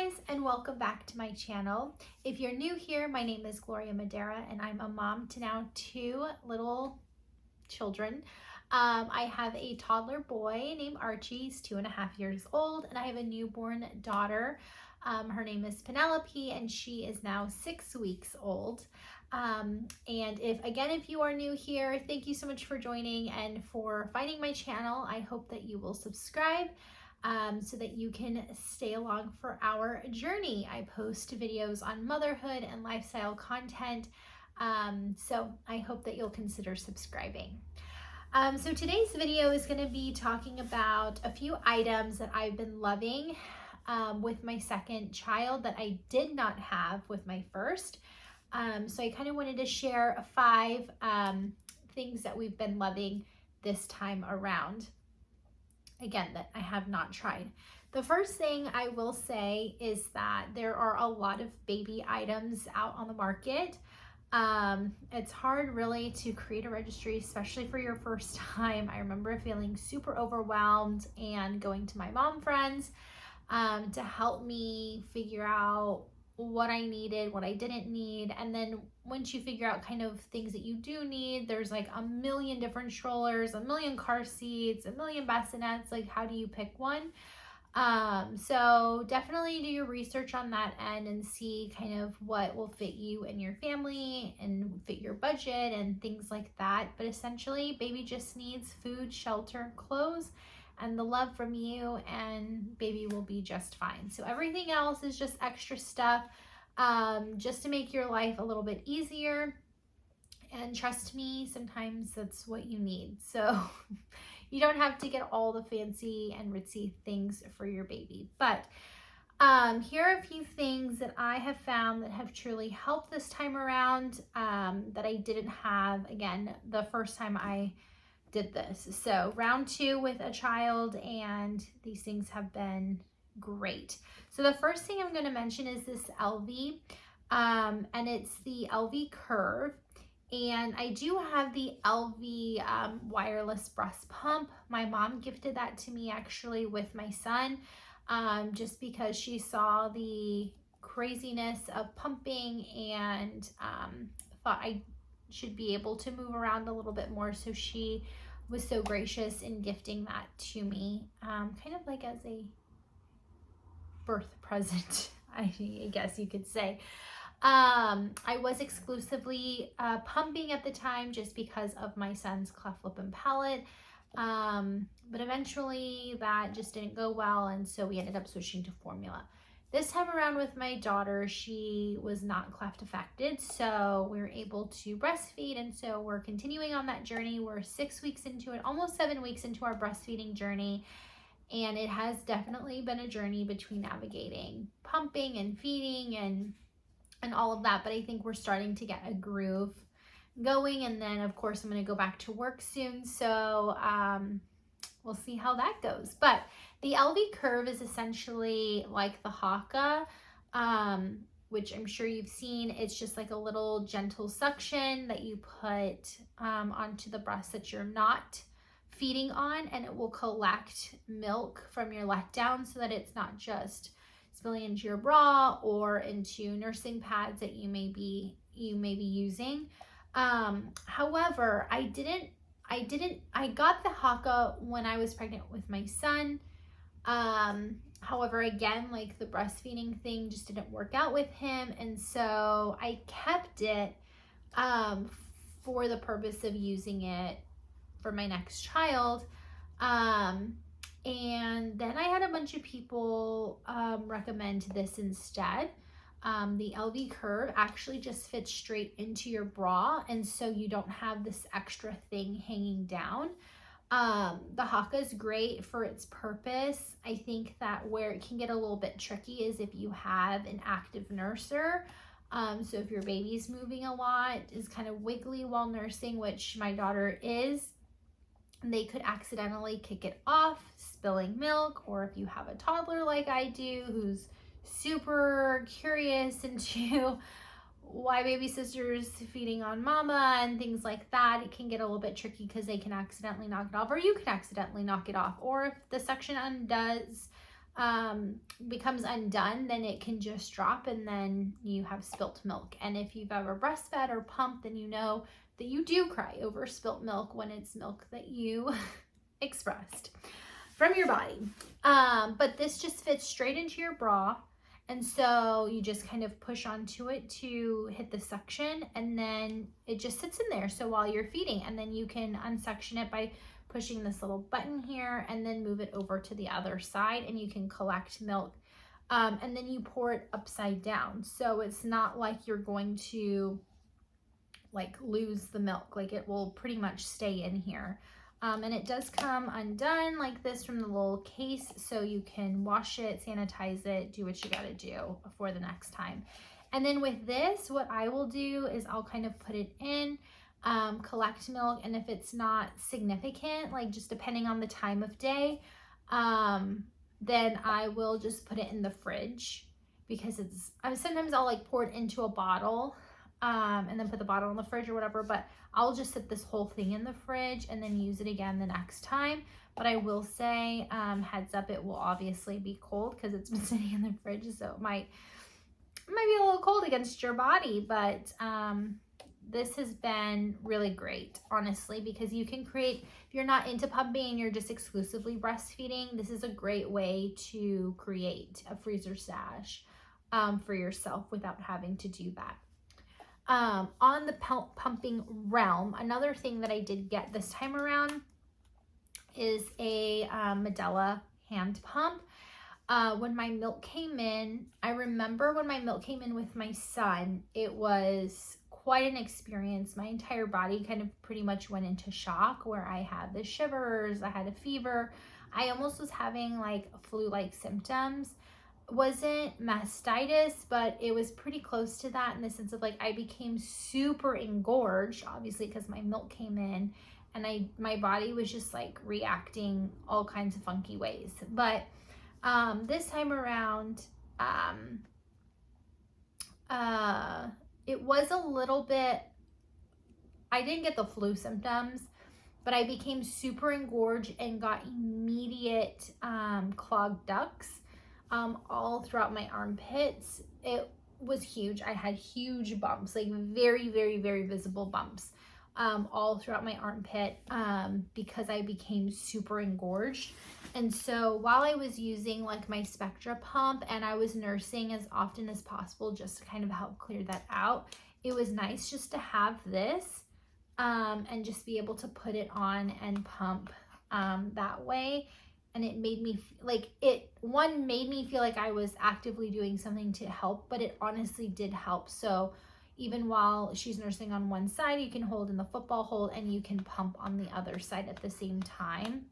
guys, and welcome back to my channel. If you're new here, my name is Gloria Madera and I'm a mom to now 2 little children. I have a toddler boy named Archie. He's 2.5 years old, and I have a newborn daughter. Her name is Penelope and she is now 6 weeks old. And if you are new here, thank you so much for joining and for finding my channel. I hope that you will subscribe so that you can stay along for our journey. I post videos on motherhood and lifestyle content, so I hope that you'll consider subscribing. So today's video is going to be talking about a few items that I've been loving with my second child that I did not have with my first. So I kind of wanted to share 5 things that we've been loving this time around. Again, that I have not tried. The first thing I will say is that there are a lot of baby items out on the market. It's hard really to create a registry, especially for your first time. I remember feeling super overwhelmed and going to my mom friends to help me figure out what I needed, what I didn't need. And then once you figure out kind of things that you do need, there's like a million different strollers, a million car seats, a million bassinets. Like, how do you pick one? So definitely do your research on that end and see kind of what will fit you and your family and fit your budget and things like that. But essentially, baby just needs food, shelter, clothes, and the love from you, and baby will be just fine. So everything else is just extra stuff, just to make your life a little bit easier. And trust me, sometimes that's what you need. So you don't have to get all the fancy and ritzy things for your baby. But here are a few things that I have found that have truly helped this time around, that I didn't have, again, the first time I did this. So round 2 with a child, and these things have been great. So the first thing I'm going to mention is this LV, and it's the LV Curve. And I do have the LV wireless breast pump. My mom gifted that to me actually with my son, just because she saw the craziness of pumping and thought I should be able to move around a little bit more. So she was so gracious in gifting that to me, kind of like as a birth present, I guess you could say. I was exclusively pumping at the time just because of my son's cleft lip and palate, but eventually that just didn't go well, and so we ended up switching to formula. This time around with my daughter, she was not cleft affected, so we were able to breastfeed, and so we're continuing on that journey. We're 6 weeks into it, almost 7 weeks into our breastfeeding journey, and it has definitely been a journey between navigating pumping and feeding and all of that, but I think we're starting to get a groove going, and then of course I'm going to go back to work soon, so we'll see how that goes. But the LV Curve is essentially like the Haka, which I'm sure you've seen. It's just like a little gentle suction that you put onto the breast that you're not feeding on, and it will collect milk from your letdown so that it's not just spilling into your bra or into nursing pads that you may be using. However, I got the Haka when I was pregnant with my son. However, again, like the breastfeeding thing just didn't work out with him, and so I kept it for the purpose of using it for my next child. And then I had a bunch of people recommend this instead. The LV Curve actually just fits straight into your bra, and so you don't have this extra thing hanging down. The Haka is great for its purpose. I think that where it can get a little bit tricky is if you have an active nurser. So if your baby's moving a lot, is kind of wiggly while nursing, which my daughter is, they could accidentally kick it off, spilling milk. Or if you have a toddler like I do who's super curious into why baby sister's feeding on mama and things like that, it can get a little bit tricky because they can accidentally knock it off, or you can accidentally knock it off, or if the suction undoes, becomes undone, then it can just drop and then you have spilt milk. And if you've ever breastfed or pumped, then you know that you do cry over spilt milk when it's milk that you expressed from your body. But this just fits straight into your bra. And so you just kind of push onto it to hit the suction, and then it just sits in there. So while you're feeding, and then you can unsuction it by pushing this little button here and then move it over to the other side, and you can collect milk. And then you pour it upside down. So it's not like you're going to like lose the milk. Like it will pretty much stay in here. And it does come undone like this from the little case, so you can wash it, sanitize it, do what you gotta do for the next time. And then with this, what I will do is I'll kind of put it in, collect milk, and if it's not significant, like just depending on the time of day, then I will just put it in the fridge, because sometimes I'll like pour it into a bottle, and then put the bottle in the fridge or whatever, but I'll just set this whole thing in the fridge and then use it again the next time. But I will say, heads up, it will obviously be cold because it's been sitting in the fridge, so it might be a little cold against your body. But this has been really great, honestly, because you can create, if you're not into pumping and you're just exclusively breastfeeding, this is a great way to create a freezer stash for yourself without having to do that. On the pumping realm, another thing that I did get this time around is a Medela hand pump. When my milk came in, I remember when my milk came in with my son, it was quite an experience. My entire body kind of pretty much went into shock, where I had the shivers, I had a fever, I almost was having like flu-like symptoms. Wasn't mastitis, but it was pretty close to that, in the sense of like I became super engorged, obviously because my milk came in, and my body was just like reacting all kinds of funky ways. But this time around, it was a little bit, I didn't get the flu symptoms, but I became super engorged and got immediate clogged ducts all throughout my armpits. It was huge. I had huge bumps, like very, very, very visible bumps all throughout my armpit because I became super engorged. And so while I was using like my Spectra pump and I was nursing as often as possible just to kind of help clear that out, it was nice just to have this and just be able to put it on and pump that way. And it made me like made me feel like I was actively doing something to help, but it honestly did help. So even while she's nursing on one side, you can hold in the football hold and you can pump on the other side at the same time.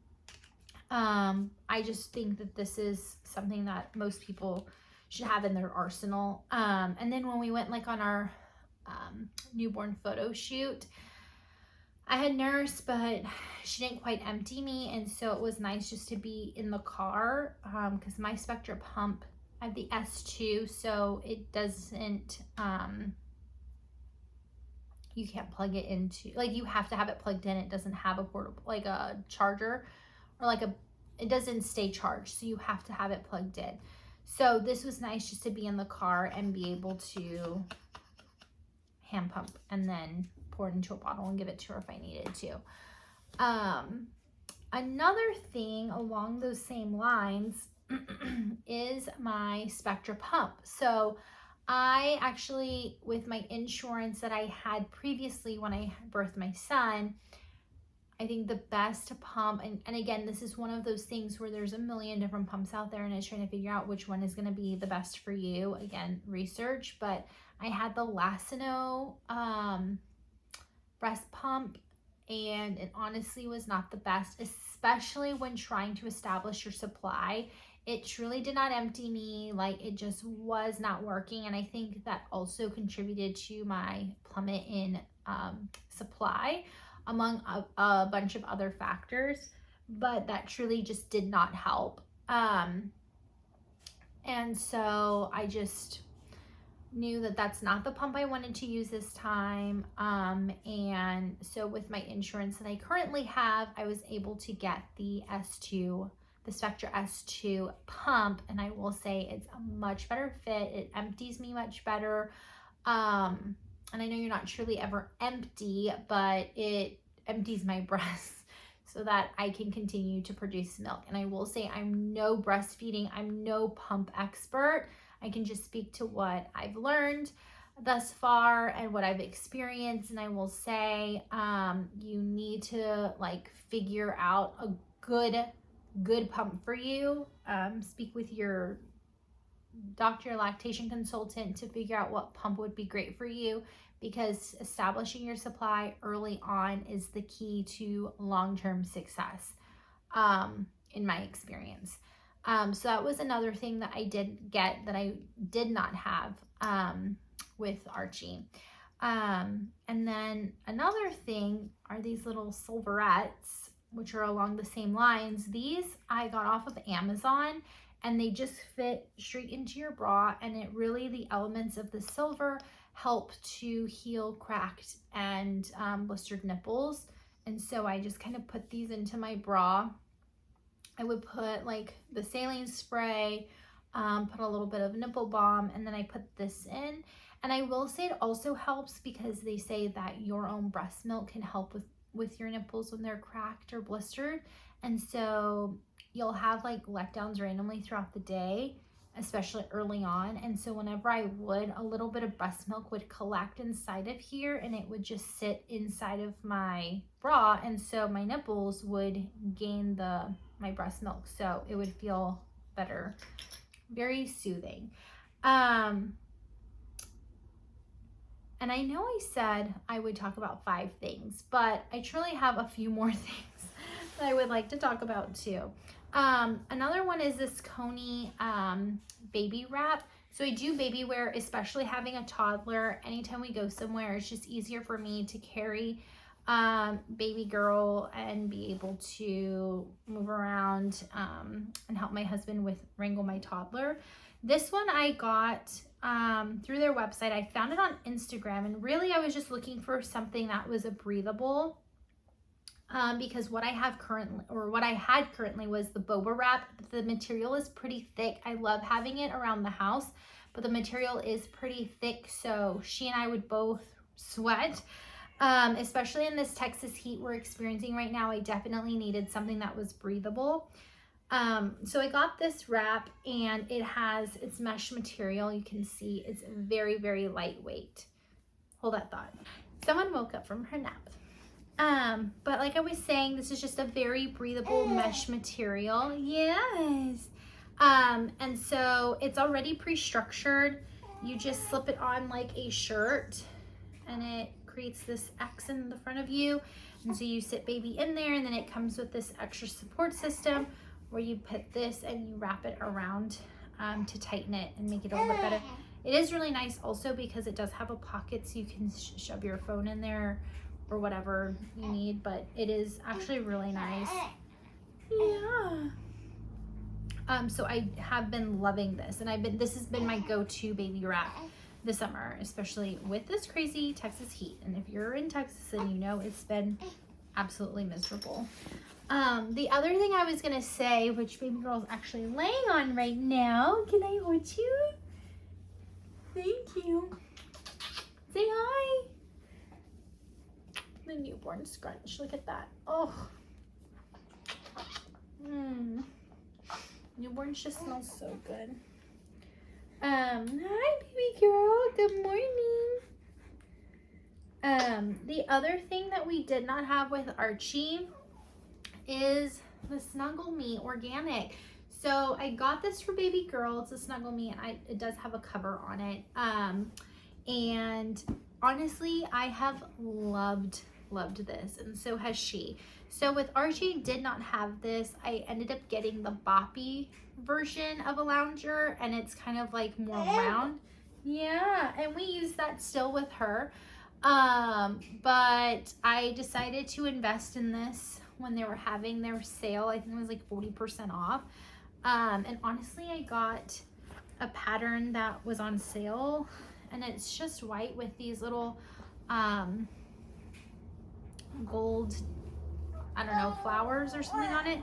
I just think that this is something that most people should have in their arsenal. And then when we went like on our newborn photo shoot, I had nursed, but she didn't quite empty me, and so it was nice just to be in the car because my Spectra pump, I have the S2, so it doesn't, you can't plug it into, like you have to have it plugged in. It doesn't have a portable, like a charger, or like it doesn't stay charged, so you have to have it plugged in. So this was nice just to be in the car and be able to hand pump and then pour it into a bottle and give it to her if I needed to. Another thing along those same lines is my Spectra pump. So I actually, with my insurance that I had previously when I birthed my son, I think the best pump, and again, this is one of those things where there's a million different pumps out there and it's trying to figure out which one is going to be the best for you. Again, research, but I had the Lacino breast pump, and it honestly was not the best, especially when trying to establish your supply. It truly did not empty me. Like it just was not working, and I think that also contributed to my plummet in supply, among a bunch of other factors, but that truly just did not help. And so I just knew that that's not the pump I wanted to use this time. And so with my insurance that I currently have, I was able to get the S2 the Spectra S2 pump, and I will say it's a much better fit. It empties me much better. And I know you're not truly ever empty, but it empties my breasts so that I can continue to produce milk. And I will say I'm no breastfeeding, I'm no pump expert. I can just speak to what I've learned thus far and what I've experienced. And I will say you need to like figure out a good pump for you. Speak with your doctor, lactation consultant to figure out what pump would be great for you, because establishing your supply early on is the key to long-term success, in my experience. So that was another thing that I did get that I did not have with Archie. And then another thing are these little silverettes, which are along the same lines. These I got off of Amazon, and they just fit straight into your bra, and it really, the elements of the silver help to heal cracked and blistered nipples. And so I just kind of put these into my bra. I would put like the saline spray, put a little bit of nipple balm, and then I put this in. And I will say it also helps because they say that your own breast milk can help with your nipples when they're cracked or blistered. And so you'll have like letdowns randomly throughout the day, especially early on. And so whenever I would, a little bit of breast milk would collect inside of here, and it would just sit inside of my bra. And so my nipples would gain my breast milk. So it would feel better. Very soothing. And I know I said I would talk about 5 things, but I truly have a few more things that I would like to talk about too. Another one is this Coney baby wrap. So I do baby wear, especially having a toddler. Anytime we go somewhere, it's just easier for me to carry baby girl and be able to move around and help my husband with wrangle my toddler. This one I got through their website. I found it on Instagram, and really I was just looking for something that was a breathable, because what I had currently was the boba wrap. The material is pretty thick. I love having it around the house, but the material is pretty thick, so she and I would both sweat, especially in this Texas heat we're experiencing right now. I definitely needed something that was breathable. So I got this wrap, and it's mesh material. You can see it's very, very lightweight. Hold that thought. Someone woke up from her nap. But like I was saying, this is just a very breathable mesh material. Yes. And so it's already pre-structured. You just slip it on like a shirt, and it creates this X in the front of you. And so you sit baby in there, and then it comes with this extra support system where you put this and you wrap it around to tighten it and make it a little bit better. It is really nice also because it does have a pocket, so you can shove your phone in there or whatever you need, but it is actually really nice. Yeah. So I have been loving this, and this has been my go-to baby wrap this summer, especially with this crazy Texas heat. And if you're in Texas, and you know it's been absolutely miserable. The other thing I was gonna say, which baby girl's actually laying on right now. Can I hold you? Thank you. Say hi. The newborn scrunch. Look at that. Oh. Newborns just smell so good. Hi, baby girl. Good morning. The other thing that we did not have with Archie is the Snuggle Me Organic. So I got this for baby girl. It's a Snuggle Me, and it does have a cover on it. And honestly, I have loved this, and so has she. So with Archie did not have this. I ended up getting the boppy version of a lounger, and it's kind of like more round. Yeah, and we use that still with her. But I decided to invest in this when they were having their sale. I think it was like 40% off. And honestly, I got a pattern that was on sale, and it's just white with these little gold, I don't know, flowers or something on it.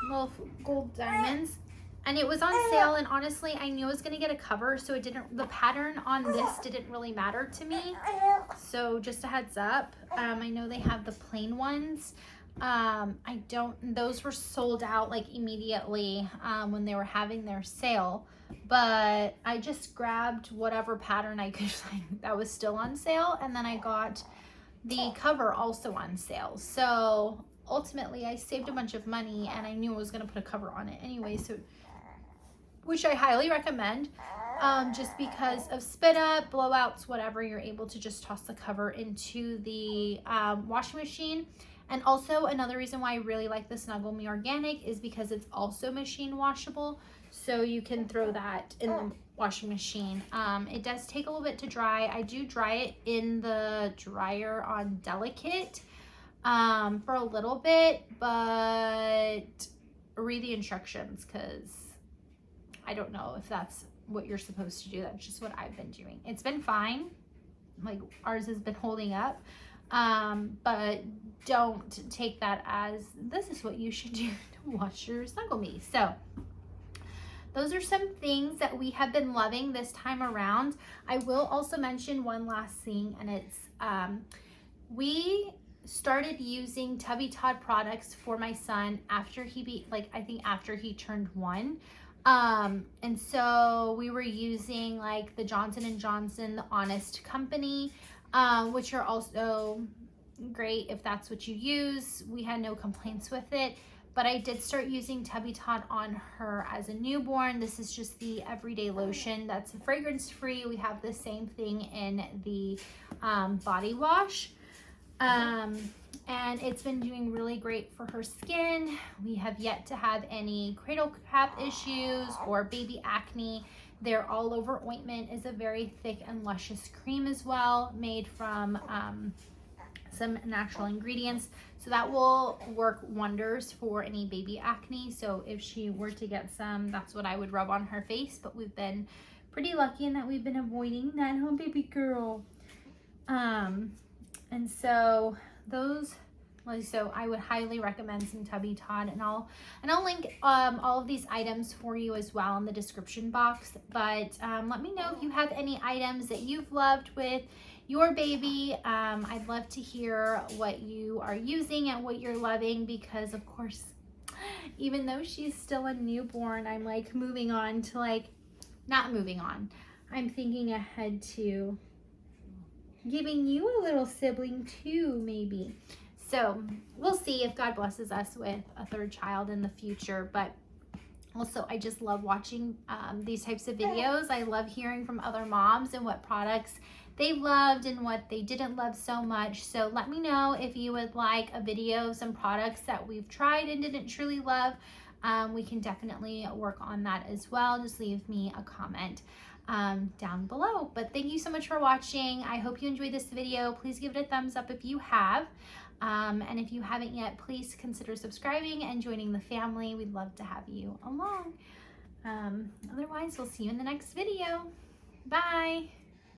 little gold diamonds. And it was on sale, and honestly, I knew I was gonna get a cover, so the pattern on this didn't really matter to me. So just a heads up. I know they have the plain ones. Those were sold out like immediately when they were having their sale. But I just grabbed whatever pattern I could find that was still on sale, and then I got the cover also on sale. So ultimately, I saved a bunch of money, and I knew I was gonna put a cover on it anyway, so which I highly recommend, just because of spit up, blowouts, whatever. You're able to just toss the cover into the washing machine. And also another reason why I really like the Snuggle Me Organic is because it's also machine washable, so you can throw that in the washing machine. It does take a little bit to dry. I do dry it in the dryer on Delicate for a little bit, but read the instructions, because I don't know if that's what you're supposed to do. That's just what I've been doing. It's been fine. Like, ours has been holding up. But don't take that as this is what you should do to wash your Snuggle Me. So those are some things that we have been loving this time around. I will also mention one last thing, and it's we started using Tubby Todd products for my son after after he turned 1. And so we were using like the Johnson & Johnson, the Honest Company, which are also great if that's what you use. We had no complaints with it, but I did start using Tubby Todd on her as a newborn. This is just the everyday lotion that's fragrance free. We have the same thing in the body wash. And it's been doing really great for her skin. We have yet to have any cradle cap issues or baby acne. Their all over ointment is a very thick and luscious cream as well, made from some natural ingredients. So that will work wonders for any baby acne. So if she were to get some, that's what I would rub on her face. But we've been pretty lucky in that we've been avoiding that, huh, baby girl? And so I would highly recommend some Tubby Todd, and I'll link all of these items for you as well in the description box. But let me know if you have any items that you've loved with your baby. I'd love to hear what you are using and what you're loving, because of course, even though she's still a newborn, I'm like moving on to not moving on. I'm thinking ahead to giving you a little sibling too, maybe. So we'll see if God blesses us with a 3rd child in the future. But also, I just love watching these types of videos. I love hearing from other moms and what products they loved and what they didn't love so much. So let me know if you would like a video of some products that we've tried and didn't truly love. We can definitely work on that as well. Just leave me a comment down below. But thank you so much for watching. I hope you enjoyed this video. Please give it a thumbs up if you have. And if you haven't yet, please consider subscribing and joining the family. We'd love to have you along. Otherwise, we'll see you in the next video. Bye.